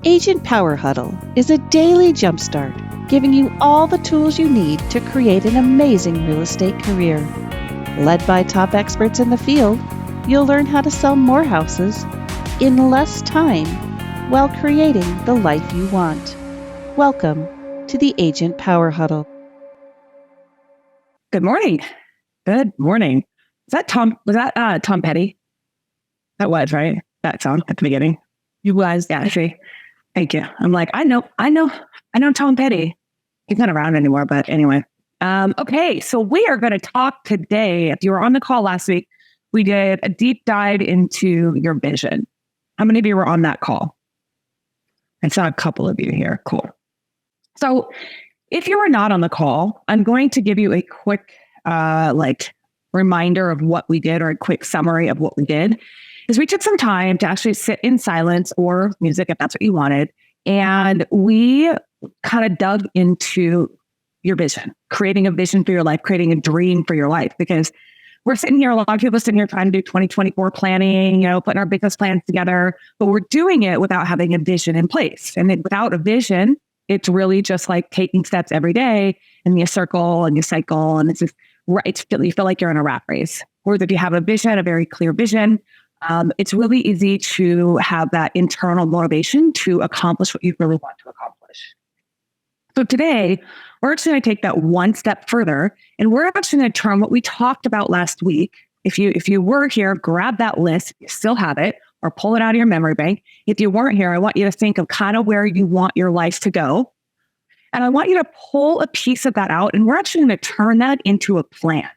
Agent Power Huddle is a daily jumpstart, giving you all the tools you need to create an amazing real estate career. Led by top experts in the field, you'll learn how to sell more houses in less time while creating the life you want. Welcome to the Agent Power Huddle. Good morning. Good morning. Is that Tom? Was that Tom Petty? That was, right? That song at the beginning. You was, yeah, see. Thank you. I'm like, I know Tom Petty. He's not around anymore, but anyway. Okay, so we are going to talk today. If you were on the call last week, we did a deep dive into your vision. How many of you were on that call? I saw a couple of you here. Cool. So if you were not on the call, I'm going to give you a quick reminder of what we did, or a quick summary of what we did. Is we took some time to actually sit in silence or music, if that's what you wanted. And we kind of dug into your vision, creating a vision for your life, creating a dream for your life. Because we're sitting here, a lot of people sitting here trying to do 2024 planning, putting our business plans together, but we're doing it without having a vision in place. And then without a vision, it's really just like taking steps every day, and you circle and you cycle, and it's just right. You feel like you're in a rat race. Whereas if you have a vision, a very clear vision, it's really easy to have that internal motivation to accomplish what you really want to accomplish. So today, we're actually going to take that one step further, and we're actually going to turn what we talked about last week. If you were here, grab that list. You still have it, or pull it out of your memory bank. If you weren't here, I want you to think of kind of where you want your life to go. And I want you to pull a piece of that out, and we're actually going to turn that into a plan.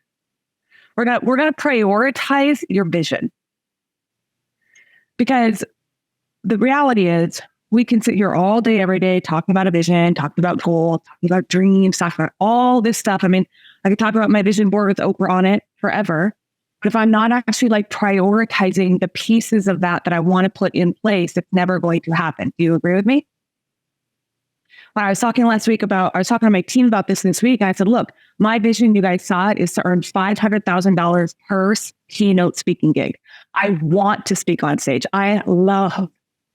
We're going to prioritize your vision. Because the reality is, we can sit here all day, every day, talking about a vision, talking about goals, talking about dreams, talking about all this stuff. I mean, I could talk about my vision board with Oprah on it forever. But if I'm not actually prioritizing the pieces of that I want to put in place, it's never going to happen. Do you agree with me? When I was talking last week I was talking to my team about this week, and I said, look, my vision, you guys saw it, is to earn $500,000 per keynote speaking gig. I want to speak on stage. I love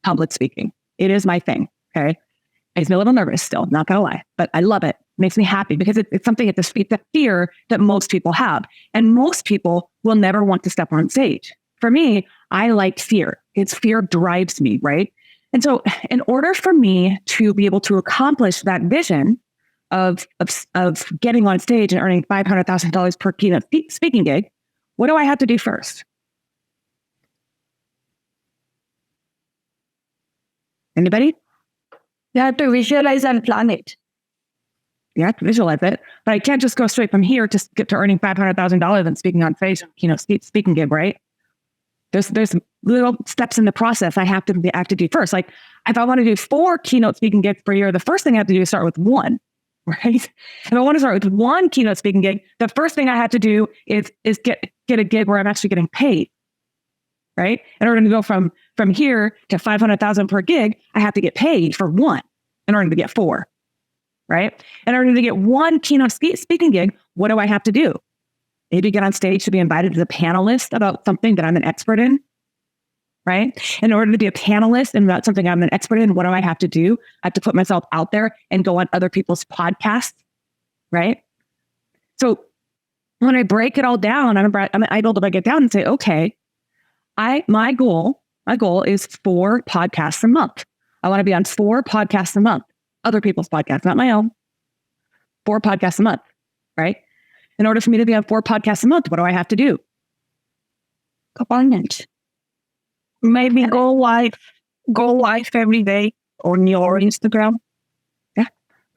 public speaking. It is my thing. Okay. Makes me a little nervous still, not going to lie, but I love it. Makes me happy because it's something, it's a fear that most people have. And most people will never want to step on stage. For me, I like fear. Fear drives me, right? And so in order for me to be able to accomplish that vision of getting on stage and earning $500,000 per keynote speaking gig, what do I have to do first? Anybody? You have to visualize and plan it. You have to visualize it, but I can't just go straight from here to get to earning $500,000 and speaking on stage, speaking gig, right? There's little steps in the process I have to do first. Like if I want to do 4 keynote speaking gigs per year, the first thing I have to do is start with 1, right? If I want to start with 1 keynote speaking gig, the first thing I have to do is get a gig where I'm actually getting paid, right? In order to go from here to $500,000 per gig, I have to get paid for 1 in order to get 4, right? In order to get 1 keynote speaking gig, what do I have to do? Maybe get on stage to be invited as a panelist about something that I'm an expert in, right? In order to be a panelist and about something I'm an expert in, what do I have to do? I have to put myself out there and go on other people's podcasts, right? So when I break it all down, I'm able to break it down and say, okay, my goal is 4 podcasts a month. I want to be on 4 podcasts a month, other people's podcasts, not my own. 4 podcasts a month, right? In order for me to be on 4 podcasts a month, what do I have to do? Component. Maybe go live every day on your Instagram. Yeah,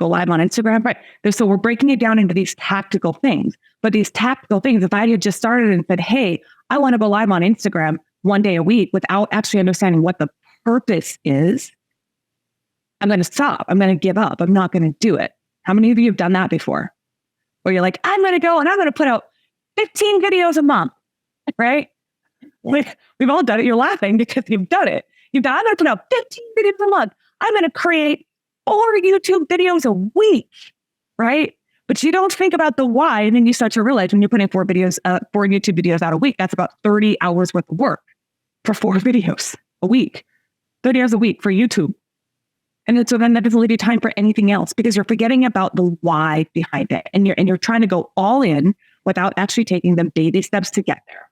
go live on Instagram, right? So we're breaking it down into these tactical things. But these tactical things, if I had just started and said, hey, I want to go live on Instagram 1 day a week without actually understanding what the purpose is, I'm going to stop. I'm going to give up. I'm not going to do it. How many of you have done that before? Where you're like, I'm going to go and I'm going to put out 15 videos a month, right? We've all done it. You're laughing because you've done it. I'm going to put out 15 videos a month. I'm going to create 4 YouTube videos a week, right? But you don't think about the why, and then you start to realize when you're putting 4 YouTube videos out a week, that's about 30 hours worth of work for 4 videos a week. 30 hours a week for YouTube, And so then that doesn't leave you time for anything else because you're forgetting about the why behind it. And you're trying to go all in without actually taking the baby steps to get there.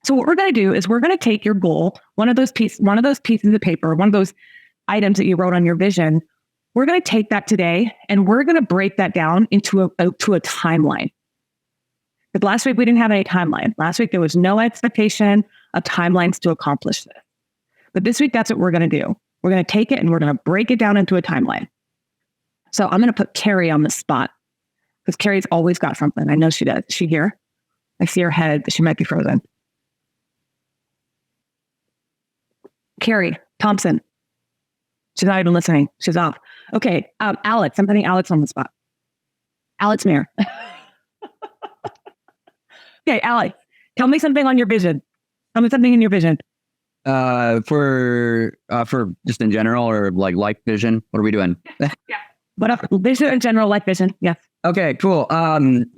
So what we're going to do is we're going to take your goal, one of those pieces of paper, one of those items that you wrote on your vision. We're going to take that today and we're going to break that down into a timeline. But last week we didn't have any timeline. Last week there was no expectation of timelines to accomplish this. But this week that's what we're going to do. We're going to take it and we're going to break it down into a timeline. So I'm going to put Carrie on the spot because Carrie's always got something. I know she does. Is she here? I see her head, but she might be frozen. Carrie Thompson. She's not even listening. She's off. Okay. Alex. I'm putting Alex on the spot. Alex Mayer. Okay, Alex. Tell me something on your vision. Tell me something in your vision. For just in general or like life vision, what are we doing? Yeah. What up? Vision in general, life vision. Yes. Okay, cool.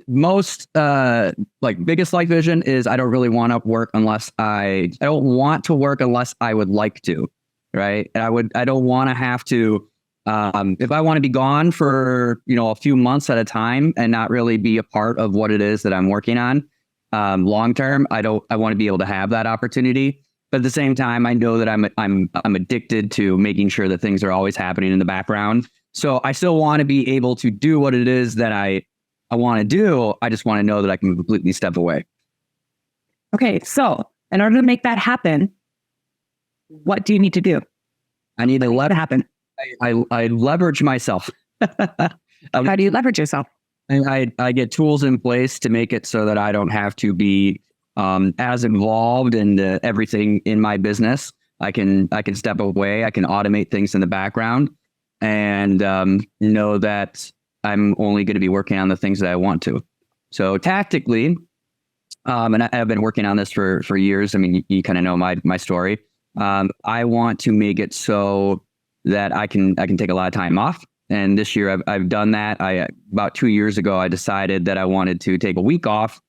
Most biggest life vision is I don't really want to work unless I don't want to work unless I would like to, right? And I don't want to have to, if I want to be gone for, a few months at a time and not really be a part of what it is that I'm working on, long term, I want to be able to have that opportunity. But at the same time, I know that I'm addicted to making sure that things are always happening in the background. So I still want to be able to do what it is that I want to do. I just want to know that I can completely step away. Okay, so in order to make that happen, what do you need to do? I need to let it happen. I leverage myself. How do you leverage yourself? I get tools in place to make it so that I don't have to be as involved in everything in my business. I can step away. I can automate things in the background and know that I'm only going to be working on the things that I want to. So tactically, and I've been working on this for years. I mean, you kind of know my story. I want to make it so that I can take a lot of time off. And this year I've done that. About 2 years ago, I decided that I wanted to take a week off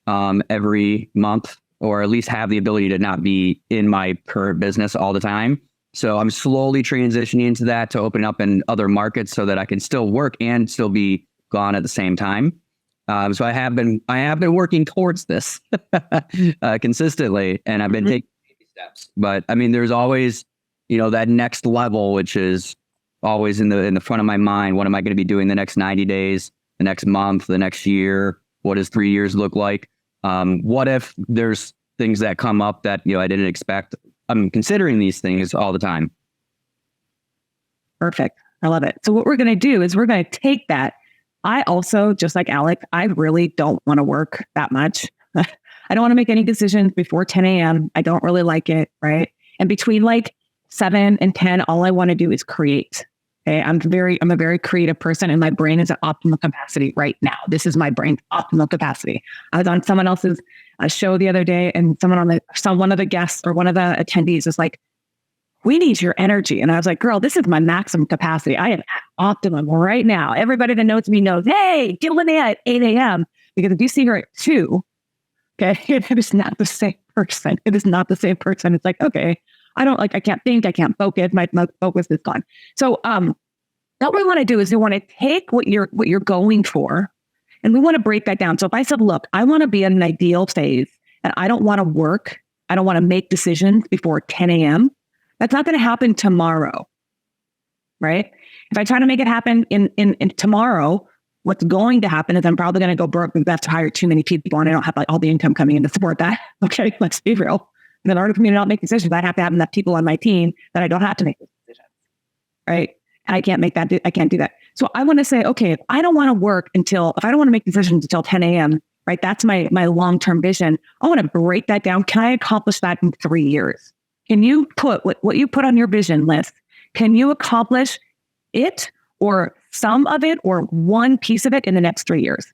every month, or at least have the ability to not be in my current business all the time. So I'm slowly transitioning into that to open up in other markets so that I can still work and still be gone at the same time. So I have been working towards this consistently, and I've been taking baby steps. But I mean, there's always, that next level, which is always in the front of my mind. What am I going to be doing the next 90 days, the next month, the next year? What does 3 years look like? What if there's things that come up that I didn't expect? I'm considering these things all the time. Perfect. I love it. So what we're going to do is we're going to take that. I also, just like Alex, I really don't want to work that much. I don't want to make any decisions before 10 a.m. I don't really like it, right? And between like 7 and 10, all I want to do is create. Okay, I'm a very creative person, and my brain is at optimal capacity right now. This is my brain's optimal capacity. I was on someone else's show the other day, and one of the guests or one of the attendees was like, "We need your energy," and I was like, "Girl, this is my maximum capacity. I am at optimum right now. Everybody that knows me knows. Hey, get Lynea at 8 a.m. because if you see her at 2, okay, it is not the same person. It is not the same person. It's like, okay. I can't think, I can't focus, my focus is gone. So what we want to do is we want to take what you're going for, and we want to break that down. So if I said, look, I want to be in an ideal phase and I don't want to work, I don't want to make decisions before 10 a.m., that's not going to happen tomorrow, right? If I try to make it happen in tomorrow, what's going to happen is I'm probably going to go broke because I have to hire too many people and I don't have all the income coming in to support that. Okay, let's be real. And in order for me to not make decisions, I have to have enough people on my team that I don't have to make those decisions, right? And I can't do that. So I want to say, okay, if I don't want to make decisions until 10 a.m., right? That's my long-term vision. I want to break that down. Can I accomplish that in 3 years? Can you put what you put on your vision list? Can you accomplish it or some of it or one piece of it in the next 3 years?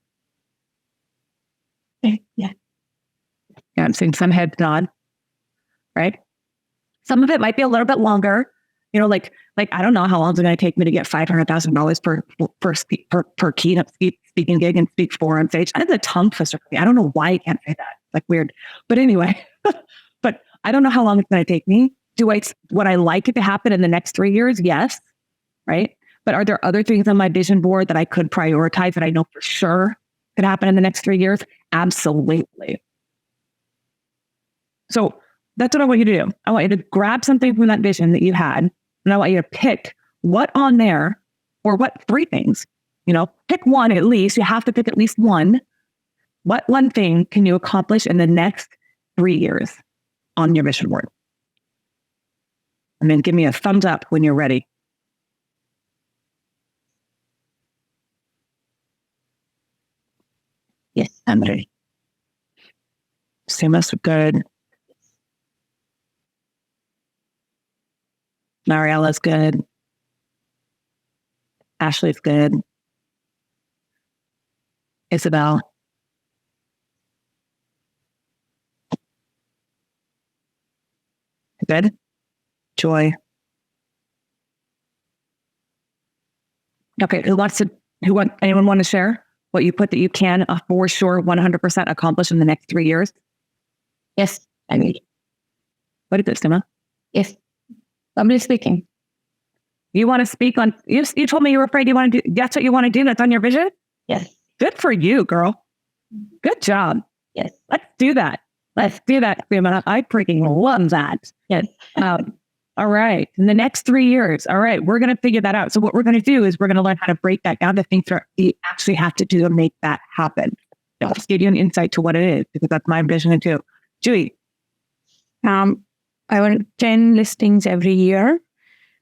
Yeah, I'm seeing some heads nod. Right? Some of it might be a little bit longer, like I don't know how long it's going to take me to get $500,000 per keynote speaking gig and speak for on stage. I have a tongue twister for me. I don't know why I can't say that. It's like weird, but anyway, but I don't know how long it's going to take me. Would I like it to happen in the next 3 years? Yes. right? But are there other things on my vision board that I could prioritize that I know for sure could happen in the next 3 years? Absolutely. So that's what I want you to do. I want you to grab something from that vision that you had, and I want you to pick what on there, or what 3 things, pick one at least. You have to pick at least one. What one thing can you accomplish in the next 3 years on your vision board? And then give me a thumbs up when you're ready. Yes, I'm ready. Seamus, good. Mariella's good. Ashley's good. Isabel. Good. Joy. Okay, anyone want to share what you put that you can for sure 100% accomplish in the next 3 years? Yes, I will. What is it, Stima? Yes, public speaking. You want to speak on, you told me you were afraid you want to do, that's what you want to do, that's on your vision? Yes. Good for you, girl. Good job. Yes. Let's do that. Let's do that, Stima. I freaking love that. Yes. All right. In the next 3 years, all right, we're going to figure that out. So what we're going to do is we're going to learn how to break that down to things that you actually have to do to make that happen. I'll just give you an insight to what it is, because that's my vision too. Julie. I want 10 listings every year.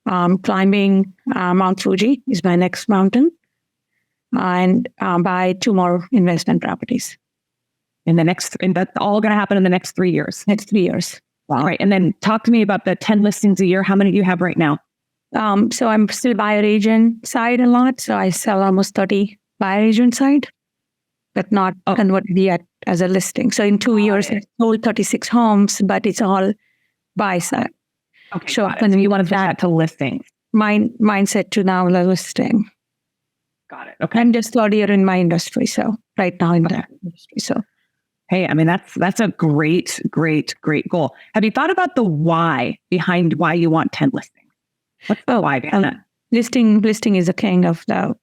Climbing Mount Fuji is my next mountain. And buy 2 more investment properties. And that's all going to happen in the next 3 years. Next 3 years. Wow. All right. And then talk to me about the 10 listings a year. How many do you have right now? So I'm still buyer agent side a lot. So I sell almost 30 buyer agent side, but not converted yet as a listing. So in 2 years, I sold 36 homes, but it's all buy side. Okay. So when you want to that to listings. Mindset to now the listing. Got it. Okay. I'm just 3rd year in my industry. So right now in that industry. So. Hey, I mean, that's a great, great, great goal. Have you thought about the why behind why you want 10 listings? What's the why behind that? Listing is the king of the,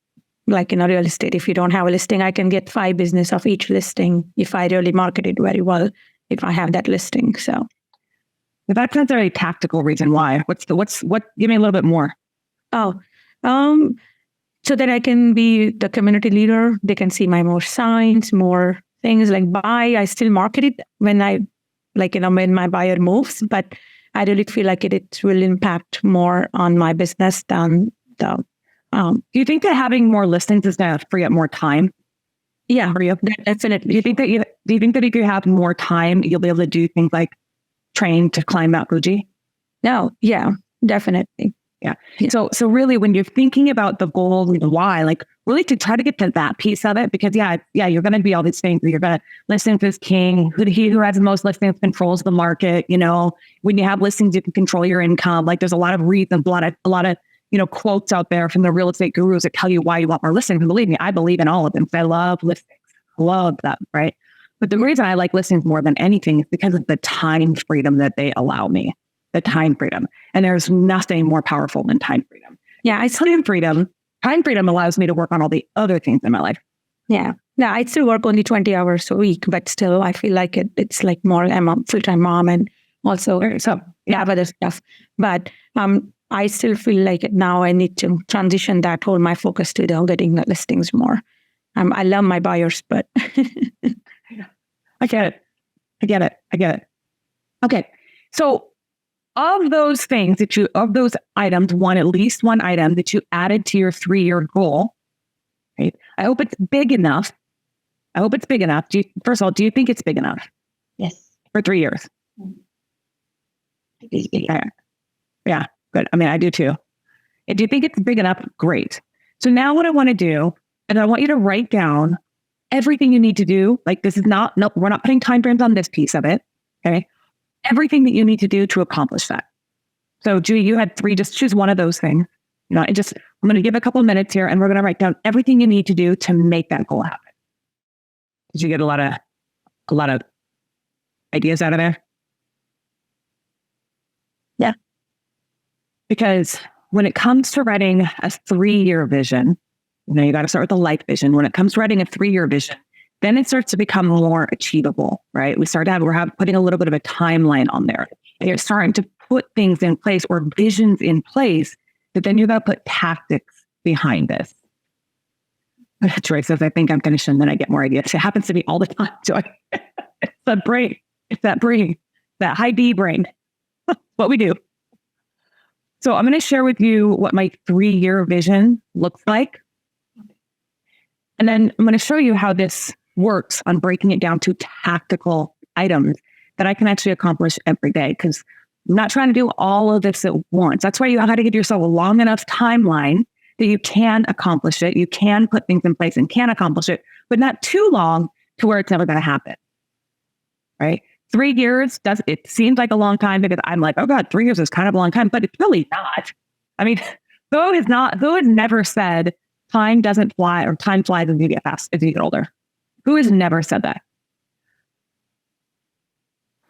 like in a real estate. If you don't have a listing, I can get 5 business of each listing if I really market it very well, if I have that listing. So that's not a very tactical reason why. Give me a little bit more. So that I can be the community leader. They can see my more signs, more things like buy. I still market it when when my buyer moves, but I really feel like it will impact more on my business than the. Do you think that having more listings is going to free up more time? Yeah, definitely. Do you think that if you have more time, you'll be able to do things like train to climb Mount Fuji? No, yeah, definitely. Yeah. So really, when you're thinking about the goals and the why, like really to try to get to that piece of it, because you're going to be all these things. You're going to listings is king. He who has the most listings controls the market. When you have listings, you can control your income. Like there's a lot of reasons, a lot of quotes out there from the real estate gurus that tell you why you want more listings. And believe me, I believe in all of them. I love listings, love them, right? But the reason I like listings more than anything is because of the time freedom that they allow me. The time freedom. And there's nothing more powerful than time freedom. Yeah, I time freedom allows me to work on all the other things in my life. Yeah. Yeah, I still work only 20 hours a week, but still I feel like it's like more, I'm a full-time mom and also have other stuff. But I still feel like now I need to transition that whole my focus to getting the listings more. I love my buyers, but I get it. Okay. So of those things of those items, at least one item that you added to your 3-year goal, right? I hope it's big enough. First of all, do you think it's big enough? Yes. For 3 years? Yeah, good. I mean, I do too. Do you think it's big enough? Great. So now what I want to do, and I want you to write down everything you need to do. Like we're not putting time frames on this piece of it. Okay. Everything that you need to do to accomplish that. So Julie, you had 3, just choose one of those things. I'm going to give a couple of minutes here and we're going to write down everything you need to do to make that goal happen. Did you get a lot of ideas out of there? Yeah. Because when it comes to writing a 3-year vision, you got to start with a life vision. When it comes to writing a 3-year vision, then it starts to become more achievable, right? We're putting a little bit of a timeline on there. And you're starting to put things in place or visions in place, but then you got to put tactics behind this. Joy says, I think I'm finished and then I get more ideas. It happens to me all the time, Joy. It's that brain. It's that brain, that high D brain. What we do. So I'm going to share with you what my 3-year vision looks like. And then I'm going to show you how this works on breaking it down to tactical items that I can actually accomplish every day, because I'm not trying to do all of this at once. That's why you got to give yourself a long enough timeline that you can accomplish it. You can put things in place and can accomplish it, but not too long to where it's never going to happen. Right? 3 years it seems like a long time, because I'm like, oh God, 3 years is kind of a long time, but it's really not. I mean, who has never said time doesn't fly or time flies as you get older? Who has never said that?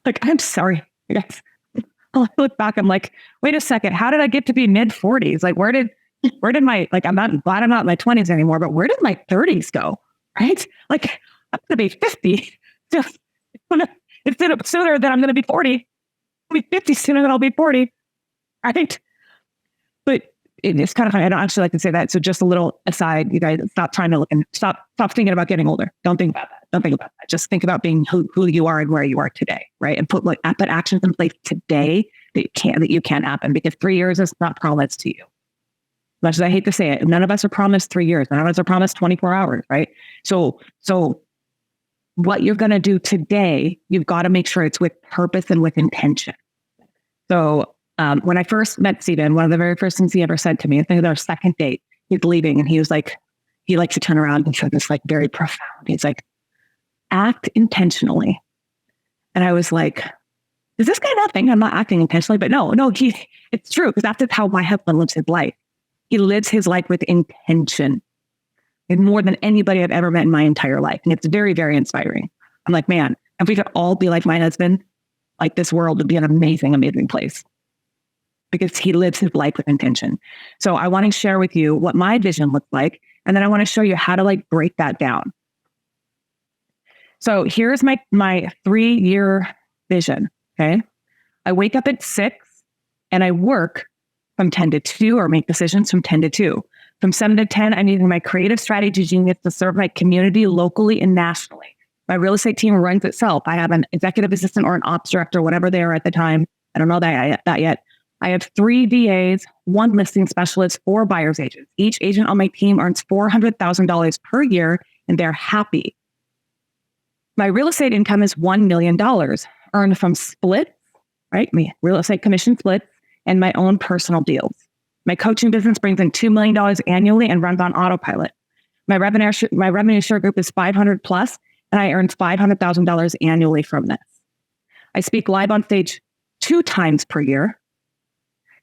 Like, I'm sorry, guys. I look back, I'm like, wait a second, how did I get to be mid-40s? Like, where did my, like, I'm not glad I'm not in my 20s anymore, but where did my 30s go? Right? Like, I'm going to be 50. Just instead of sooner than I'm going to be 40. I'll be 50 sooner than I'll be 40. Right? But it's kind of funny. I don't actually like to say that. So just a little aside, you guys, stop trying to look and stop thinking about getting older. Don't think about that. Don't think about that. Just think about being who you are and where you are today, right? And put actions in place today that you can happen, because 3 years is not promised to you. As much as I hate to say it, none of us are promised 3 years. None of us are promised 24 hours, right? So what you're going to do today, you've got to make sure it's with purpose and with intention. So when I first met Steven, one of the very first things he ever said to me, I think it was our second date, he's leaving, and he was like, he likes to turn around and say this like very profound. He's like, act intentionally. And I was like, is this guy not thinking I'm not acting intentionally? But no, it's true, because that's how my husband lives his life. He lives his life with intention, and more than anybody I've ever met in my entire life. And it's very, very inspiring. I'm like, man, if we could all be like my husband, like, this world would be an amazing, amazing place, because he lives his life with intention. So I want to share with you what my vision looks like. And then I want to show you how to like break that down. So here's my 3-year vision. Okay. I wake up at 6 and I work from 10 to 2, or make decisions from 10 to 2. From 7 to 10, I'm using my creative strategy genius to serve my community locally and nationally. My real estate team runs itself. I have an executive assistant or an ops director, whatever they are at the time. I don't know that yet. I have 3 VAs, 1 listing specialist, 4 buyer's agents. Each agent on my team earns $400,000 per year, and they're happy. My real estate income is $1 million earned from splits, right? Real estate commission splits, and my own personal deals. My coaching business brings in $2 million annually and runs on autopilot. My revenue share group is 500 plus, and I earn $500,000 annually from this. I speak live on stage 2 times per year,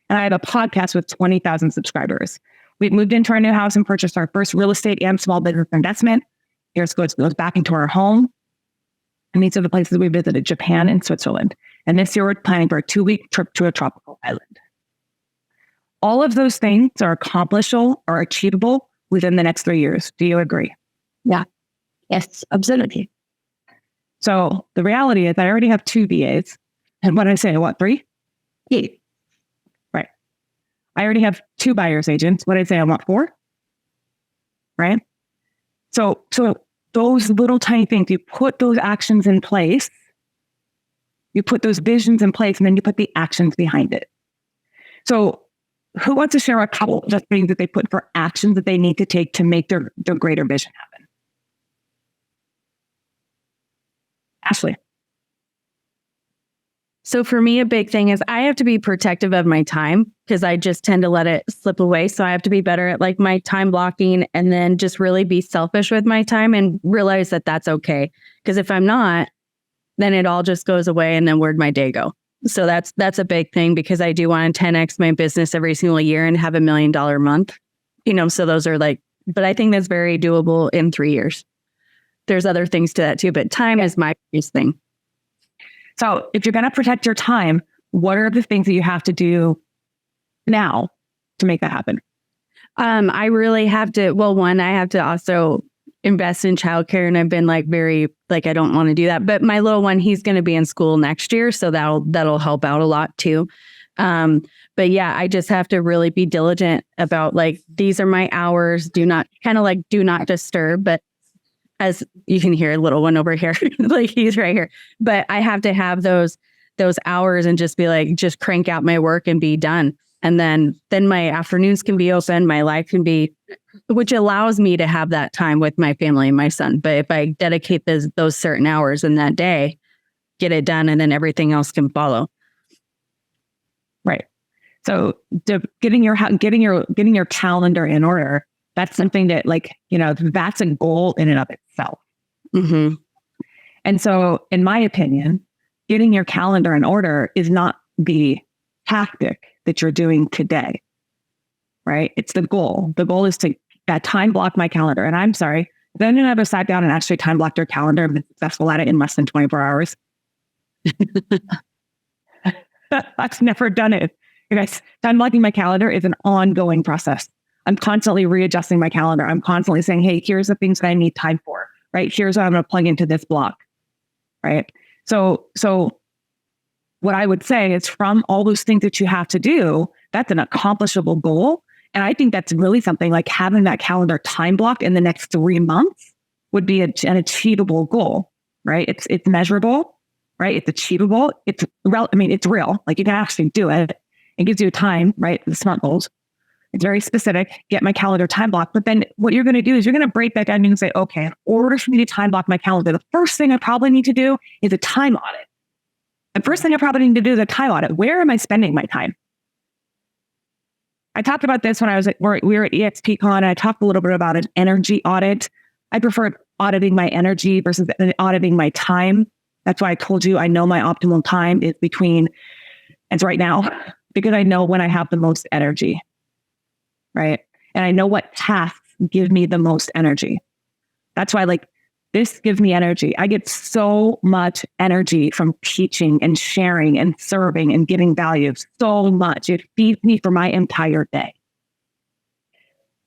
and I have a podcast with 20,000 subscribers. We've moved into our new house and purchased our first real estate and small business investment. It goes back into our home. And these are the places we visited: Japan and Switzerland. And this year we're planning for a 2-week trip to a tropical island. All of those things are accomplishable or achievable within the next 3 years. Do you agree? Yeah. Yes, absolutely. So the reality is I already have 2 VAs. And what did I say? What, 3? Yeah. Right. I already have 2 buyer's agents. What did I say? I want 4? Right? So those little tiny things, you put those actions in place, you put those visions in place, and then you put the actions behind it. So who wants to share a couple of the things that they put for actions that they need to take to make their greater vision happen? Ashley. So for me, a big thing is I have to be protective of my time, because I just tend to let it slip away. So I have to be better at like my time blocking, and then just really be selfish with my time and realize that that's okay. Because if I'm not, then it all just goes away, and then where'd my day go? So that's a big thing, because I do want to 10x my business every single year and have $1 million month. So those are like, but I think that's very doable in 3 years. There's other things to that too, but time is my biggest thing. So if you're going to protect your time, what are the things that you have to do now to make that happen? I really have to, well, one, I have to also invest in childcare, and I've been like very, like, I don't want to do that. But my little one, he's going to be in school next year. So that'll help out a lot too. But yeah, I just have to really be diligent about like, these are my hours. Do not disturb. But as you can hear, a little one over here, like he's right here. But I have to have those hours and just be like, just crank out my work and be done. And then my afternoons can be open. My life can be, which allows me to have that time with my family and my son. But if I dedicate those certain hours in that day, get it done, and then everything else can follow. Right. So getting your calendar in order, that's something that, like, that's a goal in and of itself. Mm-hmm. And so, in my opinion, getting your calendar in order is not the tactic that you're doing today, right? It's the goal. The goal is to time block my calendar. And I'm sorry, then you ever sat down and actually time blocked your calendar and been successful at it in less than 24 hours? I've never done it. You guys, time blocking my calendar is an ongoing process. I'm constantly readjusting my calendar. I'm constantly saying, hey, here's the things that I need time for, right? Here's what I'm going to plug into this block, right? So what I would say is, from all those things that you have to do, that's an accomplishable goal. And I think that's really something like having that calendar time blocked in the next 3 months would be an achievable goal, right? It's measurable, right? It's achievable. It's real. Like, you can actually do it. It gives you time, right? The SMART goals. It's very specific. Get my calendar time blocked. But then what you're going to do is you're going to break that down and say, okay, in order for me to time block my calendar, the first thing I probably need to do is a time audit. The first thing I probably need to do is a time audit. Where am I spending my time? I talked about this when we were at EXPCon, and I talked a little bit about an energy audit. I prefer auditing my energy versus auditing my time. That's why I told you I know my optimal time is it's right now, because I know when I have the most energy, right? And I know what tasks give me the most energy. That's why, like, this gives me energy. I get so much energy from teaching and sharing and serving and giving value. So much. It feeds me for my entire day.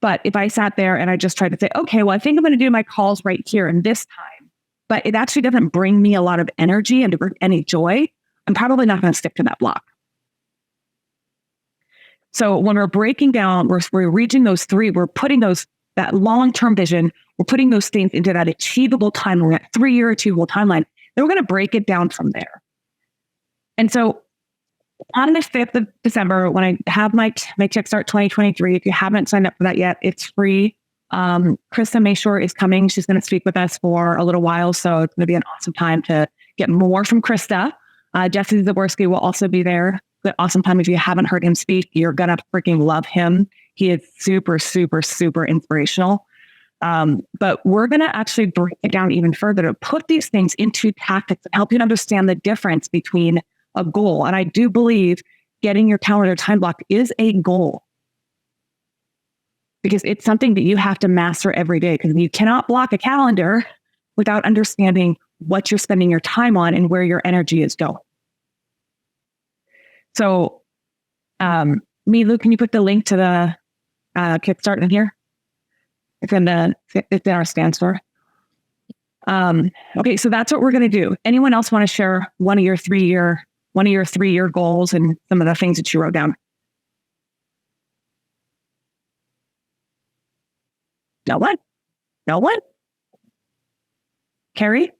But if I sat there and I just tried to say, okay, well, I think I'm going to do my calls right here in this time, but it actually doesn't bring me a lot of energy and any joy, I'm probably not going to stick to that block. So when we're breaking down, we're reaching those three, we're putting that long-term vision, we're putting those things into that achievable timeline, that 3-year achievable timeline. Then we're going to break it down from there. And so on the 5th of December, when I have my Kickstart 2023, if you haven't signed up for that yet, it's free. Krista Mayshore is coming. She's going to speak with us for a little while. So it's going to be an awesome time to get more from Krista. Jesse Zaborski will also be there. The awesome time. If you haven't heard him speak, you're going to freaking love him. He is super, super, super inspirational. But we're going to actually break it down even further to put these things into tactics and help you understand the difference between a goal. And I do believe getting your calendar time blocked is a goal, because it's something that you have to master every day, because you cannot block a calendar without understanding what you're spending your time on and where your energy is going. So, Milu, can you put the link to the Kickstart in here? It's in our stand store. Okay, so that's what we're going to do. Anyone else want to share one of your 3-year goals and some of the things that you wrote down? No one? Carrie?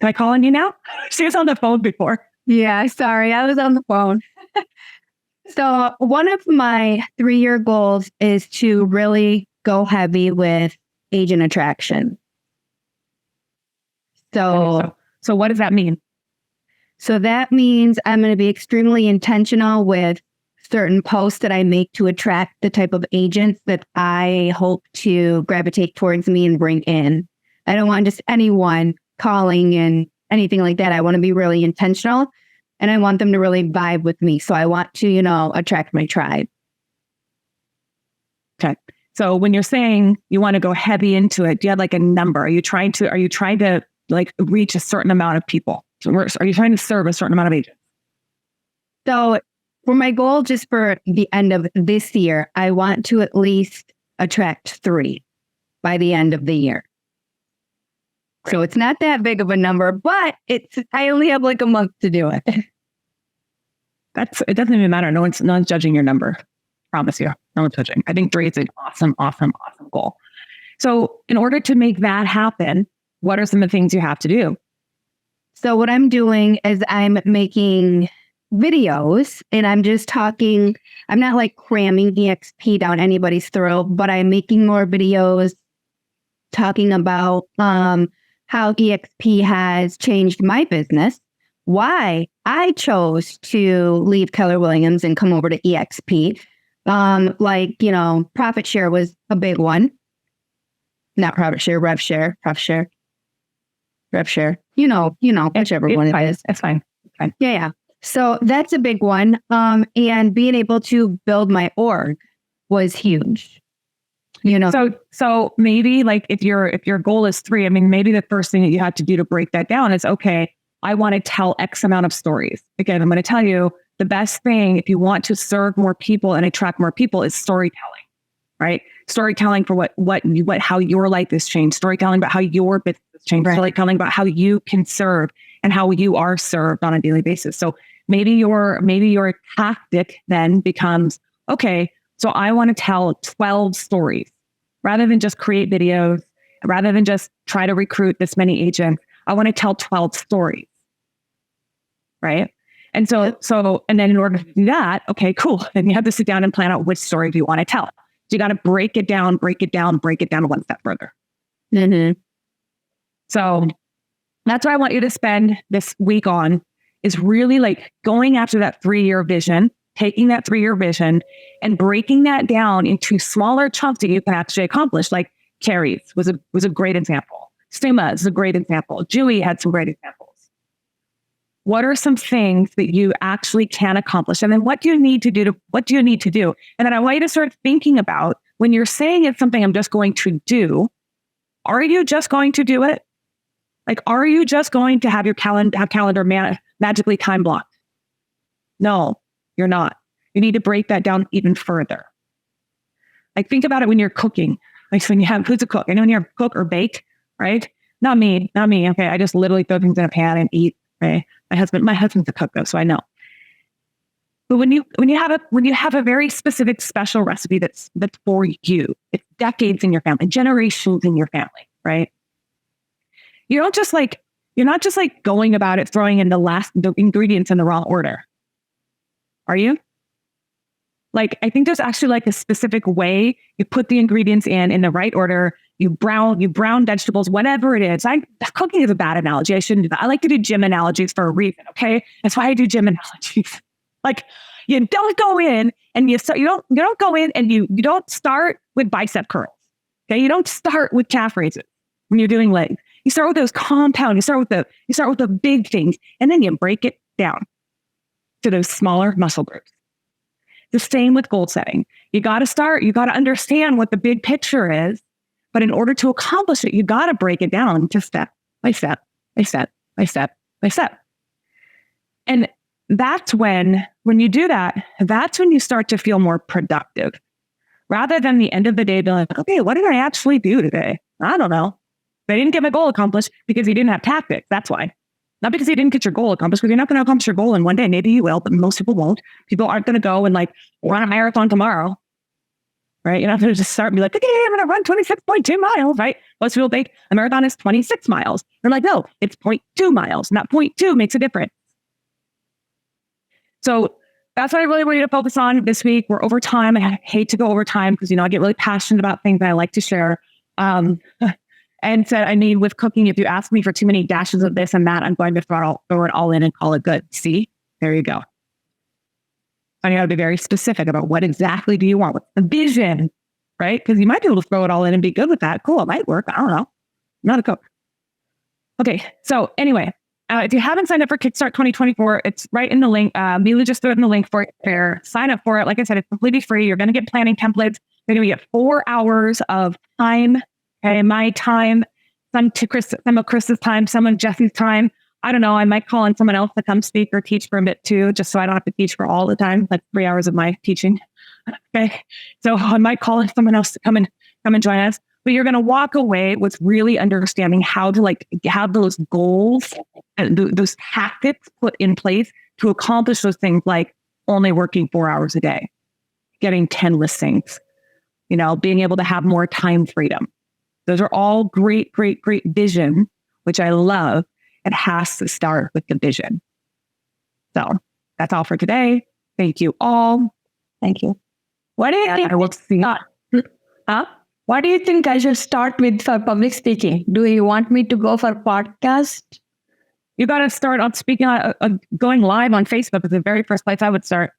Can I call on you now? She was on the phone before. Yeah, sorry, I was on the phone. So one of my 3-year goals is to really go heavy with agent attraction. So what does that mean? So that means I'm going to be extremely intentional with certain posts that I make to attract the type of agents that I hope to gravitate towards me and bring in. I don't want just anyone calling and anything like that. I want to be really intentional, and I want them to really vibe with me. So I want to, attract my tribe. Okay. So when you're saying you want to go heavy into it, do you have like a number? Are you trying to like reach a certain amount of people? Are you trying to serve a certain amount of agents? So For my goal, just for the end of this year, I want to at least attract 3 by the end of the year. So it's not that big of a number, but I only have like a month to do it. It doesn't even matter. No one's judging your number. Promise you. No one's judging. I think 3 is an awesome goal. So in order to make that happen, what are some of the things you have to do? So what I'm doing is I'm making videos, and I'm just talking. I'm not like cramming EXP down anybody's throat, but I'm making more videos talking about how EXP has changed my business, why I chose to leave Keller Williams and come over to EXP. Profit share was a big one. Not profit share, rev share, profit share, rev share. Whichever one it is. It's fine. It's fine. Yeah. So that's a big one. And being able to build my org was huge. So maybe like if your goal is 3, I mean, maybe the first thing that you have to do to break that down is, okay, I want to tell X amount of stories. Again, I'm going to tell you the best thing if you want to serve more people and attract more people is storytelling, right? Storytelling for how your life has changed, storytelling about how your business has changed, storytelling about how you can serve and how you are served on a daily basis. So maybe your tactic then becomes, okay, so I want to tell 12 stories rather than just create videos, rather than just try to recruit this many agents. I want to tell 12 stories, right? And so then in order to do that, okay, cool. Then you have to sit down and plan out which story do you want to tell. So you got to break it down one step further. Mm-hmm. So that's what I want you to spend this week on, is really like going after that 3-year vision, taking that 3-year vision and breaking that down into smaller chunks that you can actually accomplish. Like Carrie's was a great example. Suma is a great example. Julie had some great examples. What are some things that you actually can accomplish? And then what do you need to do? And then I want you to start thinking about, when you're saying it's something I'm just going to do, are you just going to do it? Like, are you just going to have your calendar magically time blocked? No, you're not. You need to break that down even further. Like, think about it when you're cooking. Like, when you have, who's a cook? I know when you're cook or bake, right? Not me. Okay, I just literally throw things in a pan and eat. Right? My husband's a cook though, so I know. But when you have a very specific special recipe that's for you, it's decades in your family, generations in your family, right? You're not just like going about it throwing in the ingredients in the wrong order. Are you? Like, I think there's actually like a specific way you put the ingredients in the right order. You brown vegetables, whatever it is. Cooking is a bad analogy. I shouldn't do that. I like to do gym analogies for a reason. Okay, that's why I do gym analogies. Like, you don't go in and you don't go in and you don't start with bicep curls. Okay, you don't start with calf raises when you're doing legs. You start with those compound. You start with the big things, and then you break it down to those smaller muscle groups. The same with goal setting. You got to understand what the big picture is, but in order to accomplish it, you got to break it down to step by step by step by step by step. And that's when you do that, that's when you start to feel more productive. Rather than the end of the day being like, okay, what did I actually do today? I don't know. I didn't get my goal accomplished because you didn't have tactics. That's why. Not because you didn't get your goal accomplished, because you're not going to accomplish your goal in one day. Maybe you will, but most people won't. People aren't going to go and like run a marathon tomorrow, right? You're not going to just start and be like, okay, I'm going to run 26.2 miles, right? Most people think a marathon is 26 miles. They're like, no, it's 0.2 miles. And that 0.2 makes a difference. So that's what I really want you to focus on this week. We're over time. I hate to go over time because, I get really passionate about things that I like to share. And said, with cooking, if you ask me for too many dashes of this and that, I'm going to throw it all in and call it good. See, there you go. And you got to be very specific about what exactly do you want. What's the vision, right? Because you might be able to throw it all in and be good with that. Cool, it might work. I don't know. I'm not a cook. Okay, so anyway, if you haven't signed up for Kickstart 2024, it's right in the link. Mila just threw it in the link for it there. Sign up for it. Like I said, it's completely free. You're going to get planning templates. You're going to get 4 hours of time. Okay, my time, some of Chris's time, some of Jesse's time I don't know, I might call in someone else to come speak or teach for a bit too, just so I don't have to teach for all the time, like 3 hours of my teaching. Okay. So I might call in someone else to come and join us. But you're going to walk away with really understanding how to like have those goals and those tactics put in place to accomplish those things, like only working 4 hours a day, getting 10 listings, being able to have more time freedom. Those are all great, great, great vision, which I love. It has to start with the vision. So that's all for today. Thank you all. Thank you. What do you think? I will see. What do you think I should start with for public speaking? Do you want me to go for podcast? You got to start on speaking, going live on Facebook is the very first place I would start.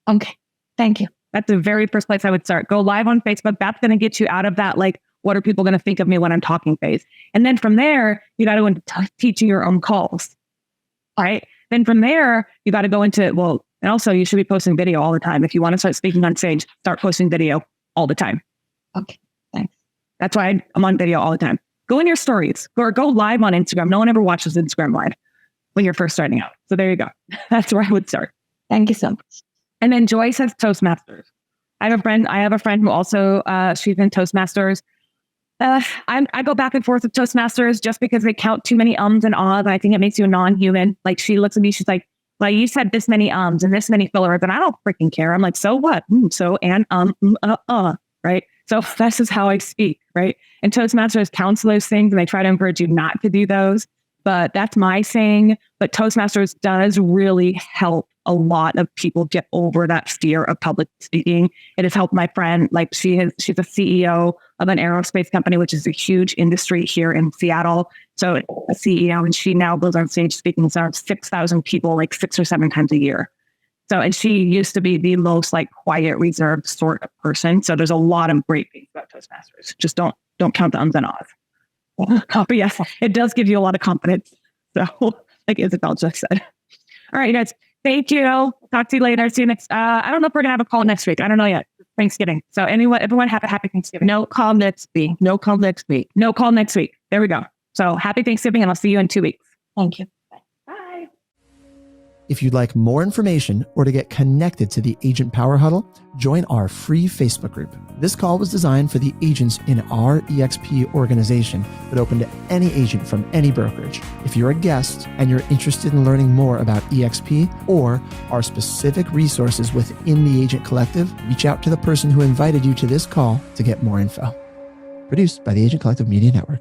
Okay. Thank you. That's the very first place I would start. Go live on Facebook. That's going to get you out of that, like, what are people going to think of me when I'm talking phase? And then from there, you got to go into teaching your own calls. All right. Then from there, you got to go into, and also you should be posting video all the time. If you want to start speaking on stage, start posting video all the time. Okay. Thanks. That's why I'm on video all the time. Go in your stories or go live on Instagram. No one ever watches Instagram live when you're first starting out. So there you go. That's where I would start. Thank you so much. And then Joyce has Toastmasters. I have a friend who also, she's in Toastmasters. I go back and forth with Toastmasters just because they count too many ums and ahs. And I think it makes you a non-human. Like she looks at me, she's like, well, you said this many ums and this many fillers, and I don't freaking care. I'm like, so what? Right? So this is how I speak, right? And Toastmasters counts those things, and they try to encourage you not to do those. But that's my saying. But Toastmasters does really help a lot of people get over that fear of public speaking. It has helped my friend. Like she's a CEO of an aerospace company, which is a huge industry here in Seattle. So a CEO, and she now goes on stage speaking to 6,000 people, like 6 or 7 times a year. So, and she used to be the most like quiet, reserved sort of person. So there's a lot of great things about Toastmasters. Just don't count the ums and ahs. But yes, it does give you a lot of confidence. So like Isabel just said. All right, you guys. Thank you. Talk to you later. See you next. I don't know if we're gonna have a call next week. I don't know yet. Thanksgiving. So everyone have a happy Thanksgiving. No call next week. No call next week. There we go. So happy Thanksgiving, and I'll see you in 2 weeks. Thank you. Bye. If you'd like more information or to get connected to the Agent Power Huddle, join our free Facebook group. This call was designed for the agents in our EXP organization, but open to any agent from any brokerage. If you're a guest and you're interested in learning more about EXP or our specific resources within the Agent Collective, reach out to the person who invited you to this call to get more info. Produced by the Agent Collective Media Network.